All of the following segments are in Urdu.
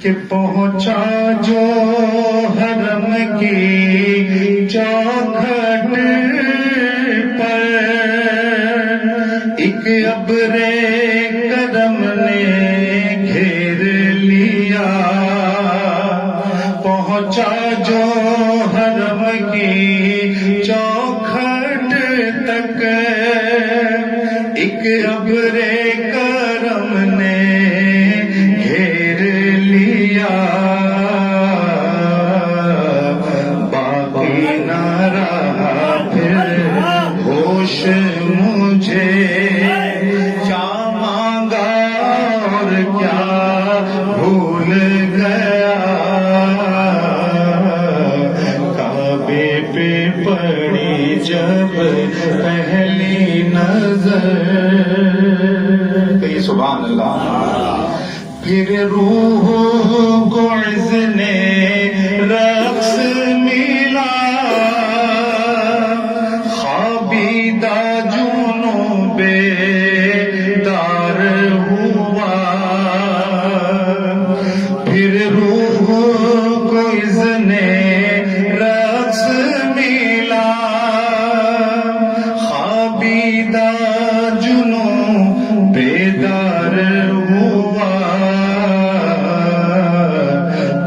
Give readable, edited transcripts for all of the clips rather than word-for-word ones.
کہ پہنچا جو حرم کی چوکھٹ پر، ایک ابر کرم نے گھیر لیا. پہنچا جو حرم کی چوکھٹ تک، ایک ابر کرم نے گھیر لیا. باقی نہ رہا پھر ہوش مجھے، کیا مانگا اور کیا بھول گیا. کعبے پہ پڑی جب پہلی نظر، کہیے سبحان اللہ. پھر روح کو اذن رقص ملا، خوابیدہ جنوں بیدار ہوا. پھر روح کو اذن رقص ملا، خوابیدہ جنوں بیدار ہوا.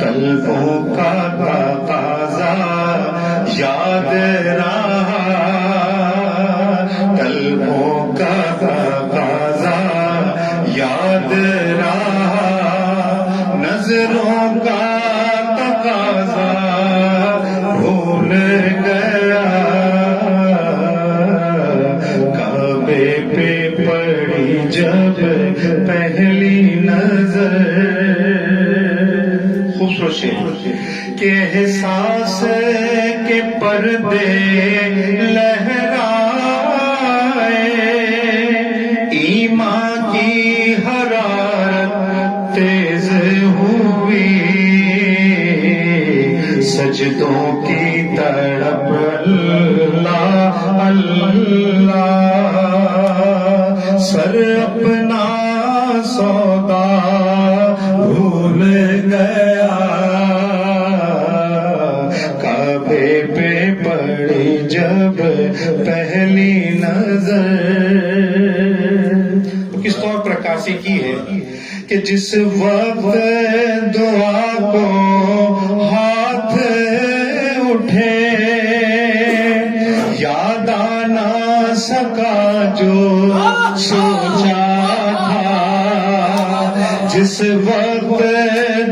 طلبوں کا تقاضا یاد رہا، طلبوں کا تقاضا یاد رہا. نظروں کا تقاضا بھول گیا. کعبے پہ پڑی جب پہلی نظر، خوبصورت شعر کہ احساس کے پردے لہرائے، ایمان کی حرارت تیز ہوئی. سجدوں کی تڑپ اللہ اللہ، سر اپنا سودا بھول گیا. کعبے پہ پڑی جب پہلی نظر. کس طور پر عکاسی کی ہے کہ جس وقت دعا کو ہاتھ اٹھے، یاد آنا سکا جو سوچا تھا. جس وقت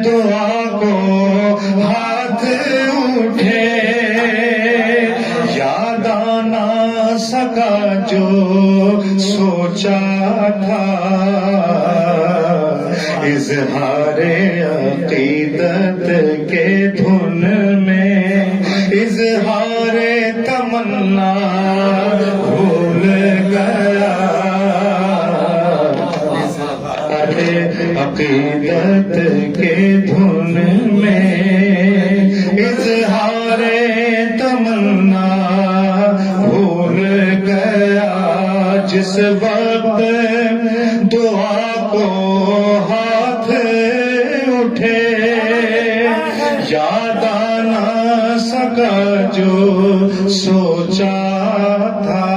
دعا کو ہاتھ اٹھے، یاد آنا سکا جو سوچا تھا. اظہار عقیدت کے دھن میں، اظہار تمنا بھول گیا. عقیدت کے دھن میں، اظہار تمنا بھول گیا. جس وقت دعا کو ہاتھ اٹھے، یاد آنا سکا جو سوچا تھا.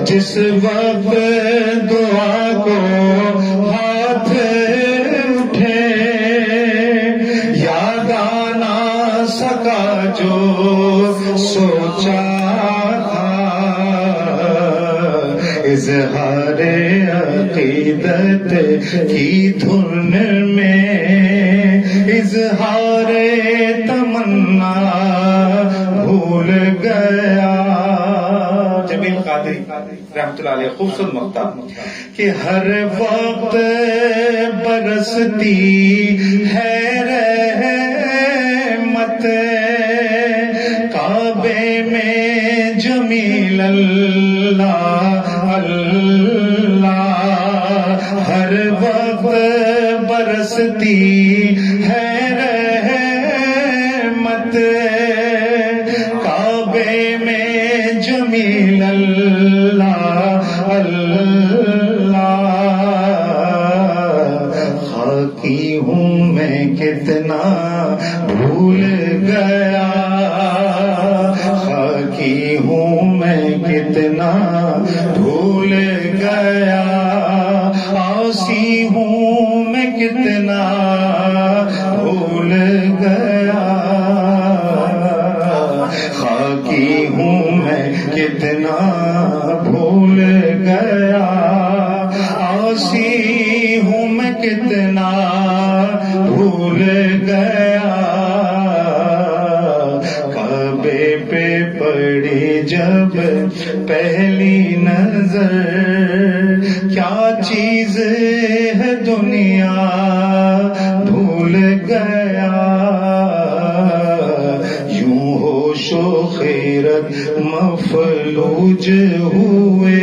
جس وقت دعا کو ہاتھ اٹھے، یاد آنا سکا جو سوچا تھا. اظہار عقیدت کی دھن میں، اظہار تمنا بھول گیا. جمیل قادری رحمت اللہ علیہ خوبصورت مقطع کہ ہر وقت برستی ہے رحمت، کعبے میں جمیل اللہ اللہ. ہر وقت برستی ہے رحمت، کعبے میں جمیل اللہ اللہ. بھول گیا خاکی ہوں میں کتنا بھول گیا عاصی ہوں میں کتنا بھول گیا خاکی ہوں میں کتنا بھول گیا عاصی ہوں میں کتنا بھول گیا کعبے پہ پڑی جب پہلی نظر کیا چیز ہے دنیا بھول گیا یوں ہوش و خیرت مفلوج ہوئے